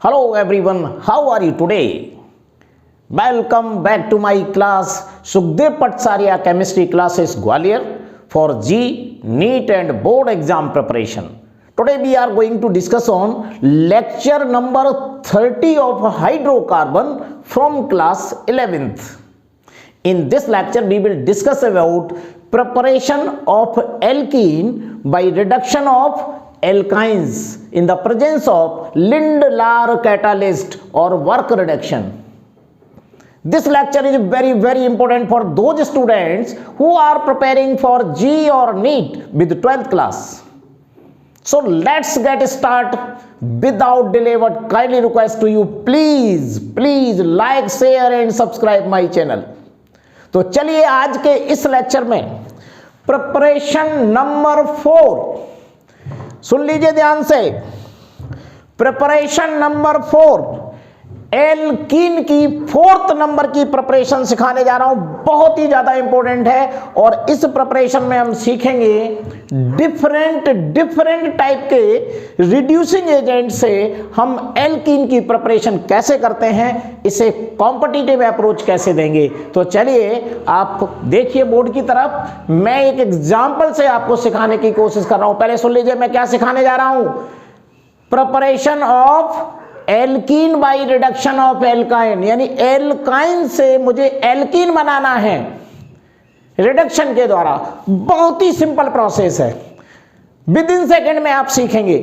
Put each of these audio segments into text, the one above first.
Hello everyone, how are you today? Welcome back to my class Sukhdev Patsaria Chemistry Classes Gwalior for G, NEET and Board Exam Preparation. Today we are going to discuss on lecture number 30 of hydrocarbon from class 11th. In this lecture we will discuss about preparation of alkene by reduction of alkynes in the presence of Lindlar catalyst or work reduction. This lecture is very important for those students who are preparing for G or NEET with 12th class. So let's get started without delay. What kindly request to you, please like, share and subscribe my channel. तो चलिए आज के इस lecture में preparation number 4 सुन लीजिए ध्यान से। Preparation number 4 alkene की 4th नंबर की प्रिपरेशन सिखाने जा रहा हूं। बहुत ही ज्यादा इंपॉर्टेंट है और इस प्रिपरेशन में हम सीखेंगे डिफरेंट टाइप के रिड्यूसिंग एजेंट से हम एल्कीन की प्रिपरेशन कैसे करते हैं, इसे कॉम्पिटिटिव अप्रोच कैसे देंगे। तो चलिए आप देखिए बोर्ड की तरफ, मैं एक एग्जांपल से आपको सिखाने की कोशिश कर रहा हूं। पहले सुन लीजिए मैं क्या सिखाने जा रहा हूं। Preparation of alkene by reduction of alkyne, यानी एल्काइन से मुझे एल्कीन बनाना है रिडक्शन के द्वारा। बहुत ही सिंपल प्रोसेस है, विद इन सेकेंड में आप सीखेंगे।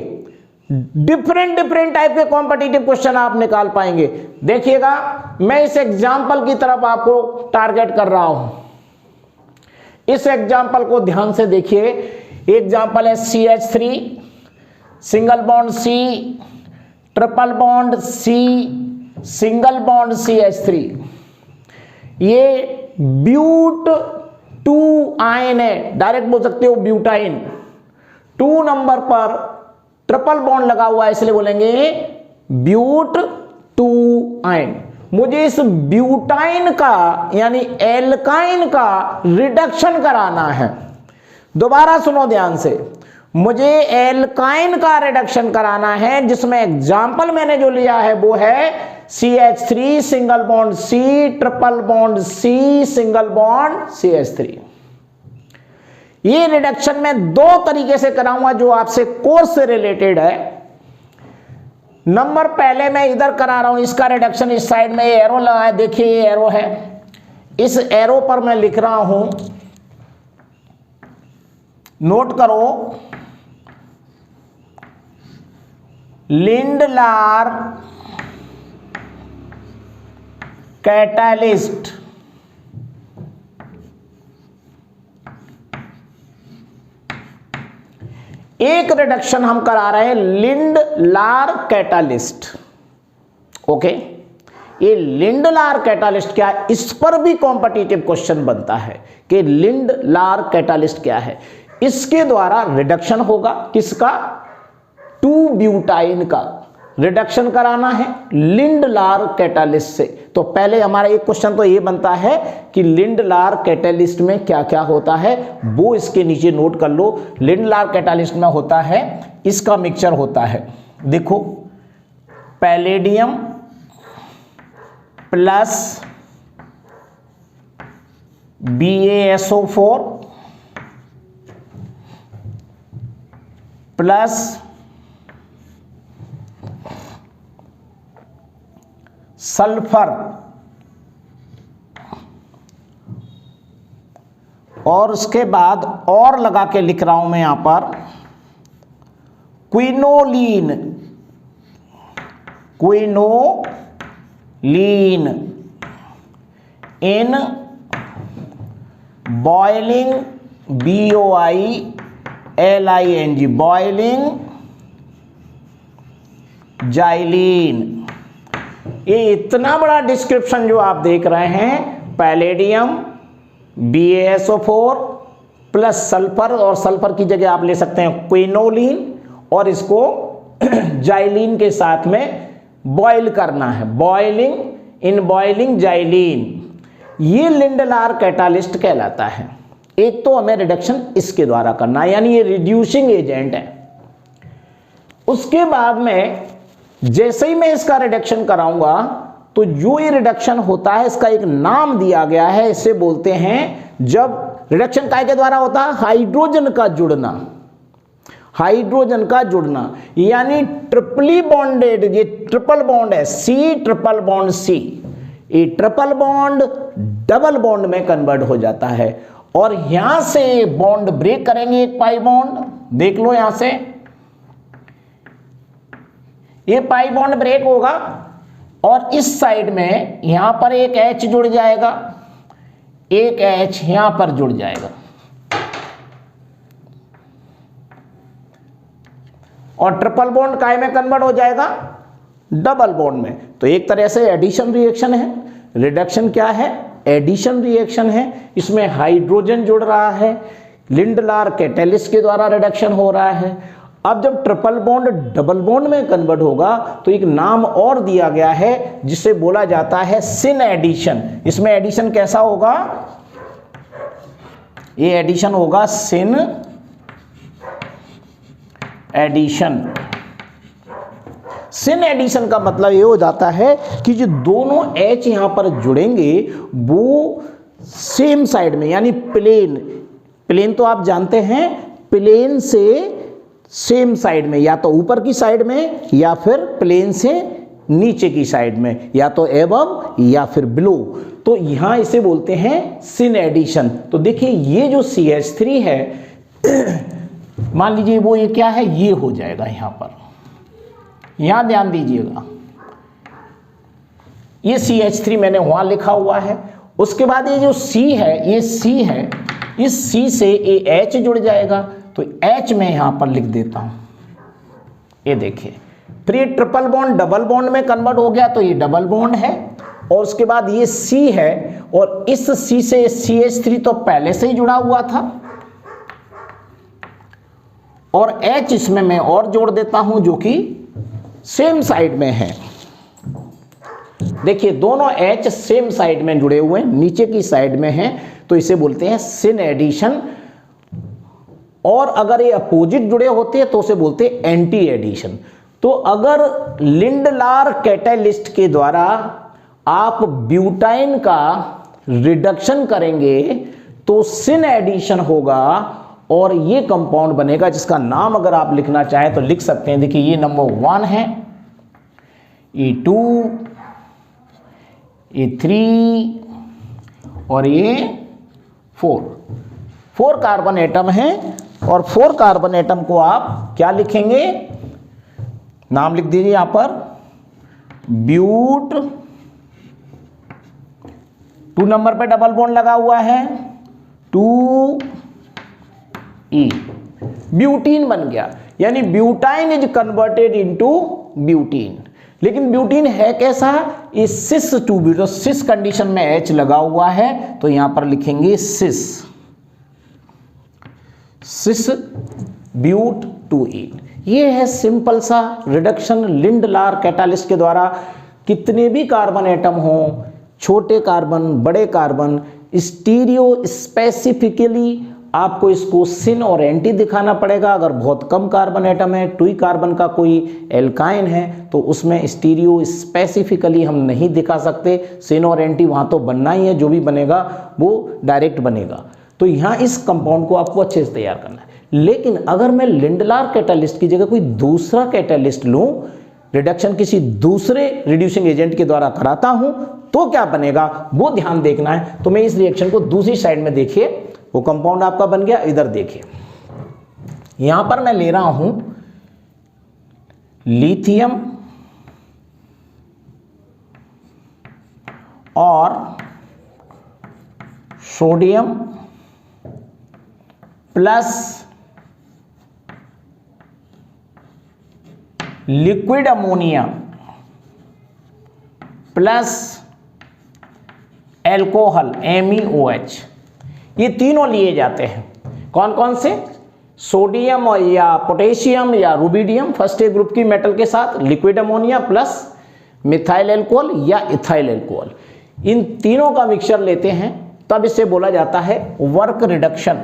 डिफरेंट टाइप के कॉम्पिटिटिव क्वेश्चन आप निकाल पाएंगे। देखिएगा मैं इस एग्जाम्पल की तरफ आपको टारगेट कर रहा हूं। इस एग्जाम्पल को ध्यान से देखिए। एग्जाम्पल है CH3 single bond C triple bond C single bond CH3। ये ब्यूट 2 आयन है, डायरेक्ट बोल सकते हो ब्यूटाइन। 2 नंबर पर ट्रिपल बॉन्ड लगा हुआ है, इसलिए बोलेंगे ब्यूट 2 आयन। मुझे इस ब्यूटाइन का यानी एल्काइन का रिडक्शन कराना है। दोबारा सुनो ध्यान से, मुझे एल्काइन का रिडक्शन कराना है, जिसमें एग्जाम्पल मैंने जो लिया है वो है CH3 single bond C triple bond C single bond CH3। ये रिडक्शन मैं 2 तरीके से कराऊंगा जो आपसे कोर्स से रिलेटेड है। नंबर पहले मैं इधर करा रहा हूं, इसका रिडक्शन इस साइड में एरो लगा है, देखिए ये एरो है। इस एरो पर मैं लिख रहा हूं, नोट करो, लिंडलार कैटालिस्ट। एक रिडक्शन हम करा रहे हैं लिंडलार कैटालिस्ट। ओके, ये लिंडलार कैटालिस्ट क्या है, इस पर भी कॉम्पिटिटिव क्वेश्चन बनता है कि लिंडलार कैटालिस्ट क्या है। इसके द्वारा रिडक्शन होगा, किसका, 2 ब्यूटाइन का रिडक्शन कराना है लिंडलार कैटालिस्ट से। तो पहले हमारा एक क्वेश्चन तो ये बनता है कि लिंडलार कैटालिस्ट में क्या क्या होता है, वो इसके नीचे नोट कर लो। लिंडलार कैटालिस्ट में होता है, इसका मिक्सचर होता है, देखो, palladium plus BaSO4 plus sulphur और उसके बाद और लगा के लिख रहा हूं मैं यहां पर quinoline in boiling BOILING boiling xylene. ये इतना बड़ा डिस्क्रिप्शन जो आप देख रहे हैं, पैलेडियम BaSO4 प्लस सल्फर, और सल्फर की जगह आप ले सकते हैं क्विनोलीन, और इसको जाइलीन के साथ में बॉयल करना है, बॉइलिंग जाइलीन। ये लिंडलार कैटालिस्ट कहलाता है। एक तो हमें रिडक्शन इसके द्वारा करना है, यानी ये रिड्यूसिंग एजेंट है। उसके बाद में जैसे ही मैं इसका रिडक्शन कराऊंगा तो जो ये रिडक्शन होता है इसका एक नाम दिया गया है, इसे बोलते हैं, जब रिडक्शन काय के द्वारा होता है, हाइड्रोजन का जुड़ना, हाइड्रोजन का जुड़ना, यानी ट्रिपली बॉन्डेड, ये ट्रिपल बॉन्ड है, सी ट्रिपल बॉन्ड सी, ये ट्रिपल बॉन्ड डबल बॉन्ड में कन्वर्ट हो जाता है और यहां से बॉन्ड ब्रेक करेंगे, एक पाई बॉन्ड, देख लो यहां से ये पाई बॉन्ड ब्रेक होगा और इस साइड में यहां पर एक H जुड़ जाएगा, एक H यहां पर जुड़ जाएगा और ट्रिपल बॉन्ड काय में कन्वर्ट हो जाएगा, डबल बॉन्ड में। तो एक तरह से एडिशन रिएक्शन है। रिडक्शन क्या है, एडिशन रिएक्शन है, इसमें हाइड्रोजन जुड़ रहा है, लिंडलार कैटेलिस्ट के द्वारा रिडक्शन हो रहा है। अब जब ट्रिपल बॉन्ड डबल बॉन्ड में कन्वर्ट होगा तो एक नाम और दिया गया है जिसे बोला जाता है सिन एडिशन। इसमें एडिशन कैसा होगा, ये एडिशन होगा सिन एडिशन। सिन एडिशन का मतलब ये हो जाता है कि जो दोनों H यहां पर जुड़ेंगे वो सेम साइड में, यानी प्लेन, प्लेन तो आप जानते हैं, प्लेन से सेम साइड में, या तो ऊपर की साइड में या फिर प्लेन से नीचे की साइड में, या तो एबव या फिर बिलो। तो यहां इसे बोलते हैं सिन एडिशन। तो देखिए ये जो CH3 है मान लीजिए वो ये क्या है, ये हो जाएगा यहां पर, यहां ध्यान दीजिएगा, ये CH3 मैंने वहां लिखा हुआ है। उसके बाद ये जो C है, ये C है, इस C से ये H जुड़ जाएगा, तो H मैं यहां पर लिख देता हूं, ये देखिए। फिर ये ट्रिपल बॉन्ड डबल बॉन्ड में कन्वर्ट हो गया, तो ये डबल बॉन्ड है और उसके बाद ये C है और इस C से CH3 तो पहले से ही जुड़ा हुआ था और H इसमें मैं और जोड़ देता हूं जो कि सेम साइड में है। देखिए दोनों H सेम साइड में जुड़े हुए हैं, नीचे की साइड में हैं, तो इसे बोलते हैं सिन एडिशन। और अगर ये अपोजिट जुड़े होते हैं तो उसे बोलते हैं एंटी एडिशन। तो अगर लिंडलार कैटेलिस्ट के द्वारा आप ब्यूटाइन का रिडक्शन करेंगे तो सिन एडिशन होगा और ये कंपाउंड बनेगा जिसका नाम अगर आप लिखना चाहें तो लिख सकते हैं। देखिए ये नंबर 1 है, ये 2, ये 3 और ये 4 कार्बन एटम है और 4 कार्बन एटम को आप क्या लिखेंगे, नाम लिख दीजिए यहां पर ब्यूट, 2 नंबर पे डबल बॉन्ड लगा हुआ है 2E, ब्यूटीन बन गया, यानी butyne is converted into butene. लेकिन ब्यूटीन है कैसा, ये सिस 2 ब्यूट, सिस कंडीशन में H लगा हुआ है तो यहां पर लिखेंगे सिस ब्यूट 2E। ये है सिंपल सा रिडक्शन लिंडलार कैटालिस्ट के द्वारा। कितने भी कार्बन एटम हो, छोटे कार्बन, बड़े कार्बन, स्टीरियो स्पेसिफिकली आपको इसको सिन और एंटी दिखाना पड़ेगा। अगर बहुत कम कार्बन एटम है, 2 कार्बन का कोई एल्काइन है तो उसमें स्टीरियो स्पेसिफिकली हम नहीं दिखा सकते, सिन और एंटी वहां तो बनना ही है, जो भी बनेगा वो डायरेक्ट बनेगा। तो यहाँ इस कंपाउंड को आपको अच्छे से तैयार करना है। लेकिन अगर मैं लिंडलार कैटालिस्ट की जगह कोई दूसरा कैटालिस्ट लूं, रिडक्शन किसी दूसरे रिड्यूसिंग एजेंट के द्वारा कराता हूं तो क्या बनेगा वो ध्यान देखना है। तो मैं इस रिएक्शन को दूसरी साइड में, देखिए वो कंपाउंड आपका बन गया, इधर देखिए यहां पर मैं ले रहा हूं लिथियम और sodium plus liquid ammonia plus alcohol MeOH, ये तीनों लिए जाते हैं। कौन कौन से, सोडियम या पोटेशियम या रुबिडियम फर्स्ट ए ग्रुप की मेटल के साथ, liquid ammonia plus methyl alcohol या इथाइल एल्कोहल, इन तीनों का मिक्सचर लेते हैं, तब इसे बोला जाता है work reduction,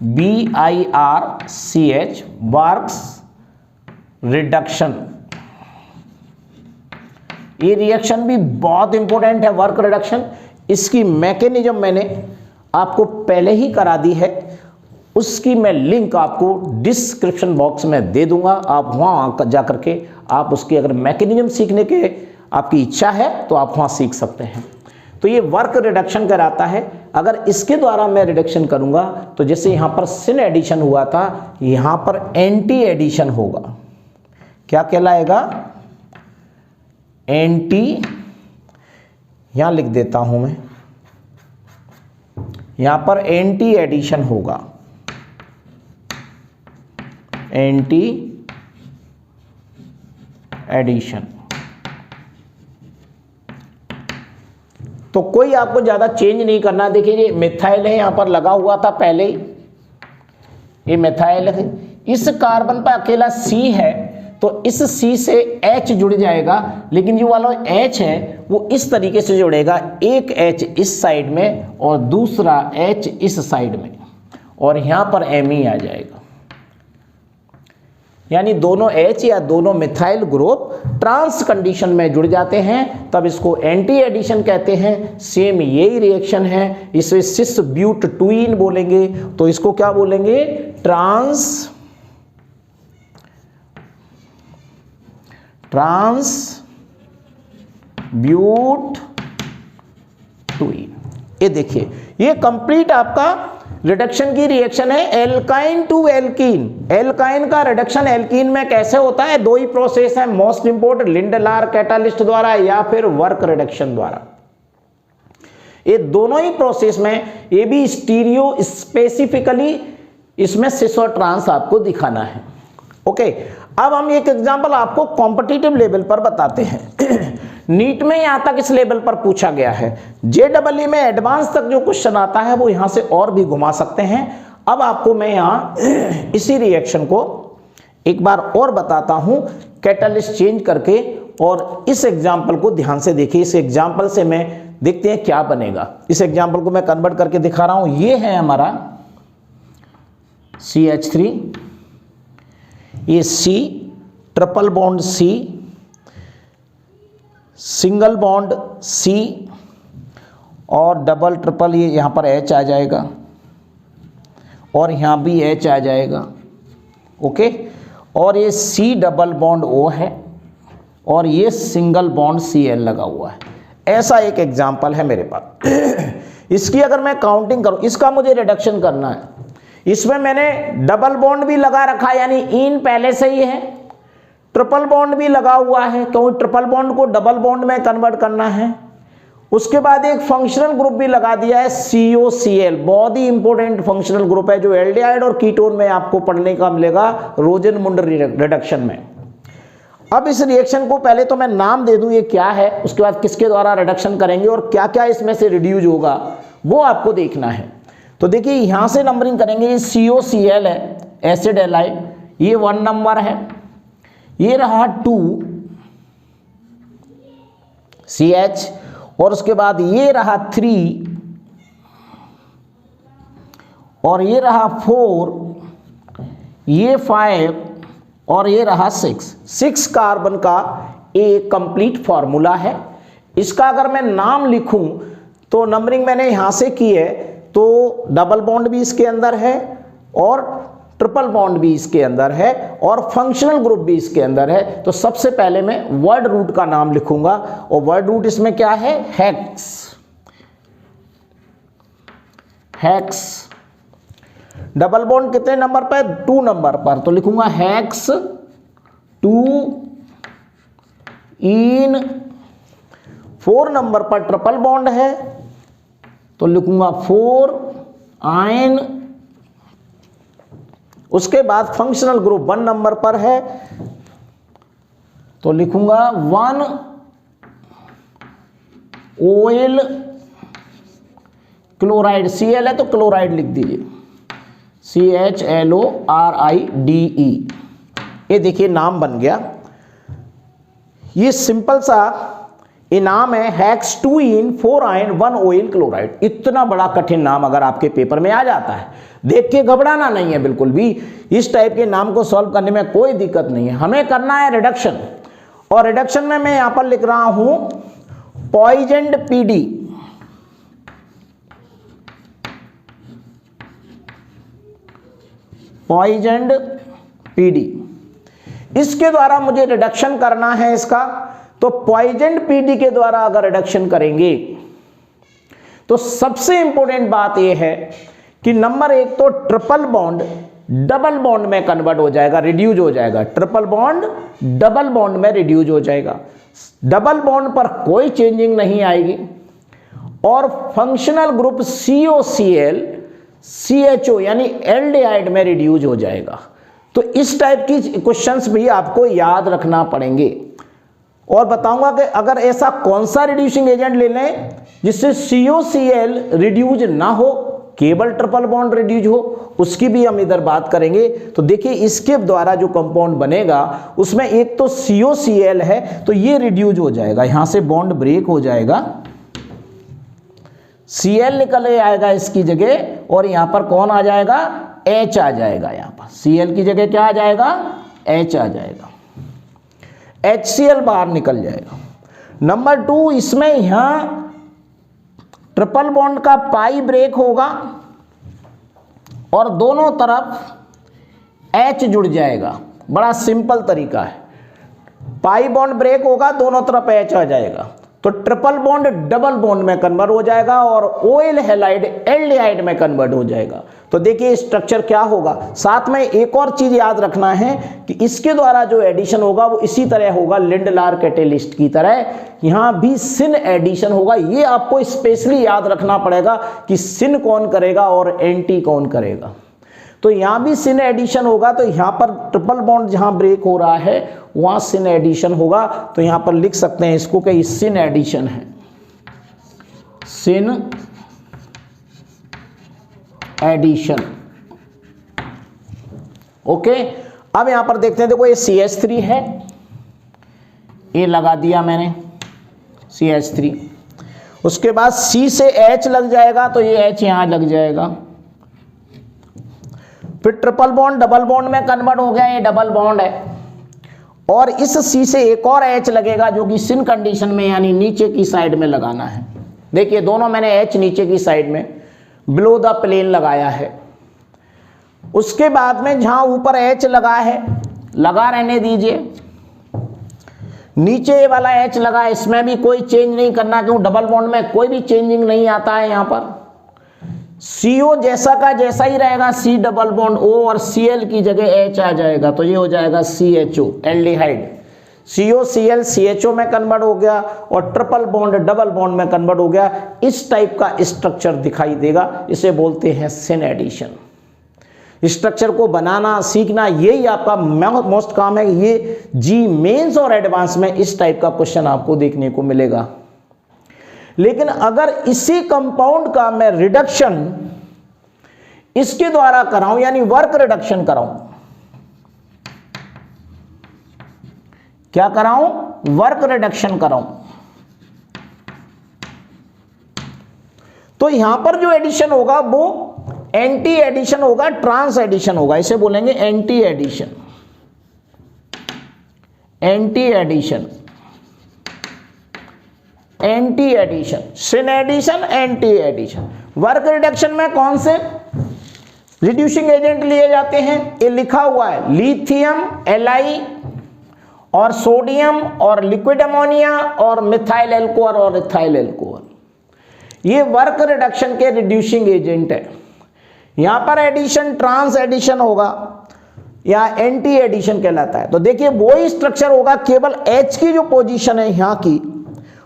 BIRCH, works reduction. ये रिएक्शन भी बहुत इंपॉर्टेंट है, वर्क रिडक्शन। इसकी मैकेनिज्म मैंने आपको पहले ही करा दी है, उसकी मैं लिंक आपको डिस्क्रिप्शन बॉक्स में दे दूंगा। आप वहां जा करके आप उसकी अगर मैकेनिज्म सीखने के आपकी इच्छा है तो आप वहां सीख सकते हैं। तो ये वर्क रिडक्शन कराता है। अगर इसके द्वारा मैं रिडक्शन करूंगा तो जैसे यहां पर सिन एडिशन हुआ था, यहां पर एंटी एडिशन होगा। क्या कहलाएगा? एंटी, यहां लिख देता हूं मैं, यहां पर एंटी एडिशन होगा, एंटी एडिशन। तो कोई आपको ज्यादा चेंज नहीं करना। देखिए ये मिथाइल है, यहां पर लगा हुआ था पहले ही, ये मिथाइल है। इस कार्बन पर अकेला C है तो इस C से H जुड़ जाएगा, लेकिन जो वाला H है वो इस तरीके से जुड़ेगा, एक H इस साइड में और दूसरा H इस साइड में, और यहां पर Me आ जाएगा। यानी दोनों H या दोनों मिथाइल ग्रुप ट्रांस कंडीशन में जुड़ जाते हैं, तब इसको एंटी एडिशन कहते हैं। सेम यही रिएक्शन है, इसे सिस ब्यूट टूइन बोलेंगे, तो इसको क्या बोलेंगे? Trans but two ene. ये देखिए, ये कंप्लीट आपका रिडक्शन की रिएक्शन है, एल्काइन टू एल्कीन। एल्काइन का रिडक्शन एल्कीन में कैसे होता है? दो ही प्रोसेस है मोस्ट इंपोर्टेंट, लिंडलार कैटालिस्ट द्वारा या फिर वर्क रिडक्शन द्वारा। ये दोनों ही प्रोसेस में, ये भी स्टीरियो स्पेसिफिकली इसमें सिस और ट्रांस आपको दिखाना है। ओके, अब हम एक एग्जांपल आपको कॉम्पिटिटिव लेवल पर बताते हैं। नीट में यहां तक इस लेवल पर पूछा गया है, JEE में एडवांस तक जो क्वेश्चन आता है वो यहां से और भी घुमा सकते हैं। अब आपको मैं यहां इसी रिएक्शन को एक बार और बताता हूं कैटालिस्ट चेंज करके, और इस एग्जांपल को ध्यान से देखिए। इस एग्जांपल से मैं देखते हैं क्या बनेगा। इस एग्जांपल को मैं कन्वर्ट करके दिखा रहा हूं। ये है हमारा CH3, ये C, triple bond C, single bond C और डबल ट्रिपल, ये यहां पर H आ जाएगा और यहां भी H आ जाएगा। ओके, और ये C डबल बॉन्ड O है और ये सिंगल बॉन्ड Cl लगा हुआ है। ऐसा एक एग्जाम्पल है मेरे पास। इसकी अगर मैं काउंटिंग करूं, इसका मुझे रिडक्शन करना है। इसमें मैंने डबल बॉन्ड भी लगा रखा है, यानी इन पहले से ही है, ट्रिपल बॉन्ड भी लगा हुआ है, क्योंकि ट्रिपल बॉन्ड को डबल बॉन्ड में कन्वर्ट करना है। उसके बाद एक फंक्शनल ग्रुप भी लगा दिया है, COCl, बहुत ही इंपॉर्टेंट फंक्शनल ग्रुप है जो एल्डिहाइड और कीटोन में आपको पढ़ने का मिलेगा रोजेनमुंडर रिडक्शन में। अब इस रिएक्शन को पहले तो मैं नाम दे दूं ये क्या है, उसके बाद किसके द्वारा रिडक्शन करेंगे और क्या क्या इसमें से रिड्यूज होगा वो आपको देखना है। तो देखिए यहां से नंबरिंग करेंगे। ये COCl है, एसिड एलाइड, ये 1 नंबर है। ये रहा 2 CH, और उसके बाद ये रहा 3 और ये रहा 4, ये 5 और ये रहा 6 कार्बन का एक कंप्लीट फॉर्मूला है। इसका अगर मैं नाम लिखूं तो नंबरिंग मैंने यहां से की है, तो डबल बॉन्ड भी इसके अंदर है और ट्रिपल बॉन्ड भी इसके अंदर है और फंक्शनल ग्रुप भी इसके अंदर है। तो सबसे पहले मैं वर्ड रूट का नाम लिखूंगा, और वर्ड रूट इसमें क्या है? हेक्स। डबल बॉन्ड कितने नंबर पर? 2 नंबर पर, तो लिखूंगा हेक्स 2 इन। 4 नंबर पर ट्रिपल बॉन्ड है तो लिखूंगा 4 आयन। उसके बाद फंक्शनल ग्रुप 1 नंबर पर है तो लिखूंगा 1 ओइल क्लोराइड। Cl है तो क्लोराइड लिख दीजिए, CHLORIDE। ये देखिए नाम बन गया। ये सिंपल सा ये नाम है हेक्स-2-इन 4-आयन 1-OL क्लोराइड। इतना बड़ा कठिन नाम अगर आपके पेपर में आ जाता है, देख के घबराना नहीं है बिल्कुल भी। इस टाइप के नाम को सॉल्व करने में कोई दिक्कत नहीं है। हमें करना है रिडक्शन, और रिडक्शन में मैं यहां पर लिख रहा हूं पॉइजन्ड पीडी। पॉइजन्ड पीडी, इसके द्वारा मुझे रिडक्शन करना है इसका। तो पॉइजन्ड पीडी के द्वारा अगर रिडक्शन करेंगे तो सबसे इंपॉर्टेंट बात यह है कि नंबर 1 तो ट्रिपल बॉन्ड डबल बॉन्ड में कन्वर्ट हो जाएगा, रिड्यूज हो जाएगा। ट्रिपल बॉन्ड डबल बॉन्ड में रिड्यूज हो जाएगा, डबल बॉन्ड पर कोई चेंजिंग नहीं आएगी। और फंक्शनल ग्रुप COCl CHO यानी एल्डिहाइड में रिड्यूज हो जाएगा। तो इस टाइप की क्वेश्चंस भी आपको याद रखना पड़ेंगे। और बताऊंगा कि अगर ऐसा कौन सा रिड्यूसिंग एजेंट ले लें जिससे COCl रिड्यूज ना हो, केवल ट्रिपल बॉन्ड रिड्यूज हो, उसकी भी हम इधर बात करेंगे। तो देखिए इसके द्वारा जो कंपाउंड बनेगा उसमें एक तो COCl है, तो ये रिड्यूज हो जाएगा, यहां से बॉन्ड ब्रेक हो जाएगा, Cl निकल आएगा इसकी जगह, और यहां पर कौन आ जाएगा, H आ जाएगा। यहां पर Cl की जगह क्या आ जाएगा, H आ जाएगा, HCl बाहर निकल जाएगा। नंबर 2, इसमें यहां ट्रिपल बॉन्ड का पाई ब्रेक होगा और दोनों तरफ H जुड़ जाएगा। बड़ा सिंपल तरीका है, पाई बॉन्ड ब्रेक होगा, दोनों तरफ H आ जाएगा, तो ट्रिपल बॉन्ड डबल बॉन्ड में कन्वर्ट हो जाएगा और OL हैलाइड एल्डिहाइड में कन्वर्ट हो जाएगा। तो देखिए स्ट्रक्चर क्या होगा। साथ में एक और चीज याद रखना है कि इसके द्वारा जो एडिशन होगा वो इसी तरह होगा, लिंडलार कैटेलिस्ट की तरह यहां भी सिन एडिशन होगा। ये आपको स्पेशली याद रखना पड़ेगा कि सिन कौन करेगा और एंटी कौन करेगा। तो यहां भी सिन एडिशन होगा, तो यहां पर ट्रिपल बॉन्ड जहां ब्रेक हो रहा है वहां सिन एडिशन होगा। तो यहां पर लिख सकते हैं इसको कि सिन एडिशन है, सिन एडिशन। ओके, अब यहां पर देखते हैं, देखो ये CH3 है, ये लगा दिया मैंने CH3, उसके बाद C से H लग जाएगा, तो ये H यहां लग जाएगा, फिर ट्रिपल बॉन्ड डबल बॉन्ड में कन्वर्ट हो गया, ये डबल बॉन्ड है, और इस C से एक और H लगेगा जो कि सिन कंडीशन में यानी नीचे की साइड में लगाना है। देखिए दोनों मैंने H नीचे की साइड में बिलो द प्लेन लगाया है। उसके बाद में जहां ऊपर H लगा है, लगा रहने दीजिए, नीचे वाला H लगा, इसमें भी कोई चेंज नहीं करना, क्यों डबल बॉन्ड में कोई भी चेंजिंग नहीं आता है। यहां पर CO जैसा का जैसा ही रहेगा, C डबल बॉन्ड O और Cl की जगह H आ जाएगा, तो ये हो जाएगा CHO एल्डिहाइड। COCl CHO में कन्वर्ट हो गया और ट्रिपल बॉन्ड डबल बॉन्ड में कन्वर्ट हो गया। इस टाइप का स्ट्रक्चर दिखाई देगा, इसे बोलते हैं सिन एडिशन। स्ट्रक्चर को बनाना सीखना यही आपका मोस्ट काम है। ये जी मेंस और एडवांस में इस टाइप का क्वेश्चन आपको देखने को मिलेगा। लेकिन अगर इसी कंपाउंड का मैं रिडक्शन इसके द्वारा कराऊं, यानी वर्क रिडक्शन कराऊं, क्या कराऊं, वर्क रिडक्शन कराऊं, तो यहां पर जो एडिशन होगा वो एंटी एडिशन होगा, ट्रांस एडिशन होगा, इसे बोलेंगे anti addition. Anti addition, anti addition, syn addition, anti addition. वर्क रिडक्शन में कौन से रिड्यूसिंग एजेंट लिए जाते हैं, ये लिखा हुआ है, लिथियम Li और सोडियम और लिक्विड अमोनिया और मिथाइल एल्कोहल और इथाइल एल्कोहल। ये वर्क रिडक्शन के रिड्यूसिंग एजेंट है। यहां पर एडिशन ट्रांस एडिशन होगा या एंटी एडिशन कहलाता है। तो देखिए वही स्ट्रक्चर होगा, केवल H की जो पोजीशन है यहां की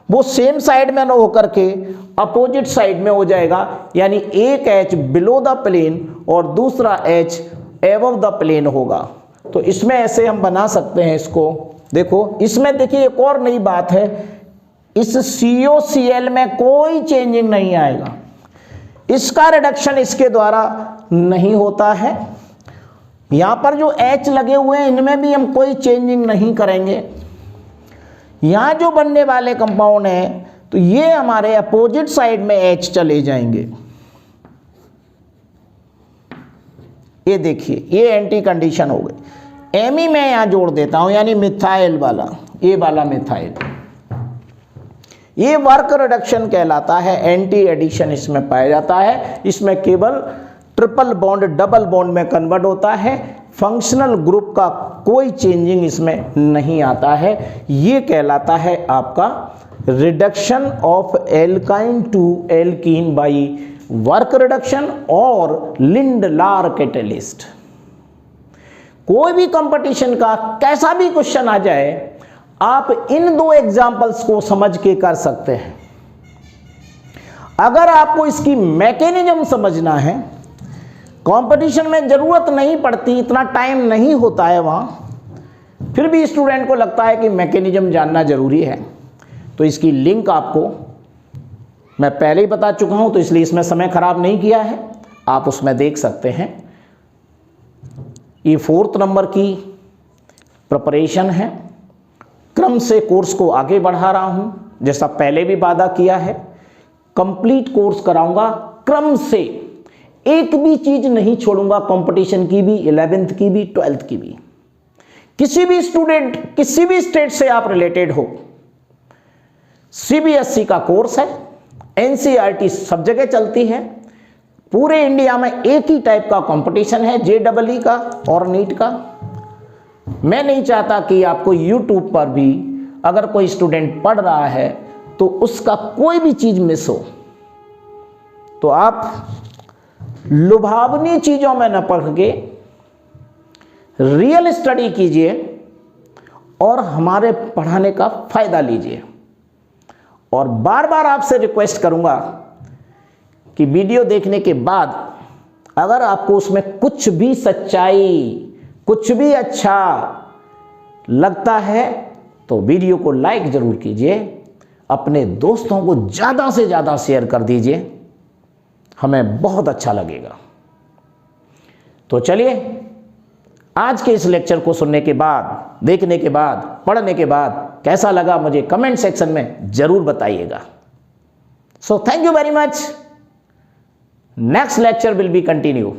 वो सेम साइड में न होकर के अपोजिट साइड में हो जाएगा, यानी एक H बिलो द प्लेन और दूसरा H एबव द प्लेन होगा। तो इसमें ऐसे हम बना सकते हैं इसको। देखो इसमें देखिए एक और नई बात है, इस COCl में कोई चेंजिंग नहीं आएगा, इसका रिडक्शन इसके द्वारा नहीं होता है। यहां पर जो H लगे हुए हैं इनमें भी हम कोई चेंजिंग नहीं करेंगे। यहाँ जो बनने वाले कंपाउंड हैं तो ये हमारे अपोजिट साइड में H चले जाएंगे। ये देखिए ये एंटी कंडीशन हो गई। एमी मैं यहाँ जोड़ देता हूँ, यानी मिथाइल वाला, ये वाला मिथाइल, ये वर्क रिडक्शन कहलाता है। एंटी एडिशन इसमें पाया जाता है। इसमें केवल ट्रिपल बॉन्ड डबल बॉन्ड में कन्वर्ट होता है। फंक्शनल ग्रुप का कोई चेंजिंग इसमें नहीं आता है। ये कहलाता है आपका reduction of alkyne to alkene by वर्क रिडक्शन और लिंडलार कैटेलिस्ट। कोई भी कंपटीशन का कैसा भी क्वेश्चन आ जाए, आप इन दो एग्जाम्पल्स को समझ के कर सकते हैं। अगर आपको इसकी मैकेनिज्म समझना है, कंपटीशन में जरूरत नहीं पड़ती, इतना टाइम नहीं होता है वहां, फिर भी स्टूडेंट को लगता है कि मैकेनिज्म जानना जरूरी है, तो इसकी लिंक आपको मैं पहले ही बता चुका हूं, तो इसलिए इसमें समय खराब नहीं किया है, आप उसमें देख सकते हैं। ये 4th नंबर की प्रिपरेशन है। क्रम से कोर्स को आगे बढ़ा रहा हूं, जैसा पहले भी वादा किया है। कंप्लीट कोर्स कराऊंगा क्रम से, एक भी चीज नहीं छोड़ूंगा, कंपटीशन की भी, 11th की भी, 12th की भी। किसी भी स्टूडेंट, किसी भी स्टेट से आप रिलेटेड हो, CBSE का कोर्स है, NCERT सब जगह चलती है। पूरे इंडिया में एक ही टाइप का कंपटीशन है, JEE का और नीट का। मैं नहीं चाहता कि आपको YouTube पर भी अगर कोई स्टूडेंट पढ़ रहा है तो उसका कोई भी चीज मिस हो, तो आप लुभावनी चीजों में न पढ़ के रियल स्टडी कीजिए और हमारे पढ़ाने का फायदा लीजिए। और बार बार आपसे रिक्वेस्ट करूंगा कि वीडियो देखने के बाद अगर आपको उसमें कुछ भी सच्चाई, कुछ भी अच्छा लगता है तो वीडियो को लाइक जरूर कीजिए, अपने दोस्तों को ज़्यादा से ज़्यादा शेयर कर दीजिए, हमें बहुत अच्छा लगेगा। तो चलिए, आज के इस लेक्चर को सुनने के बाद, देखने के बाद, पढ़ने के बाद कैसा लगा मुझे कमेंट सेक्शन में जरूर बताइएगा। So thank you very much. Next lecture will be continue.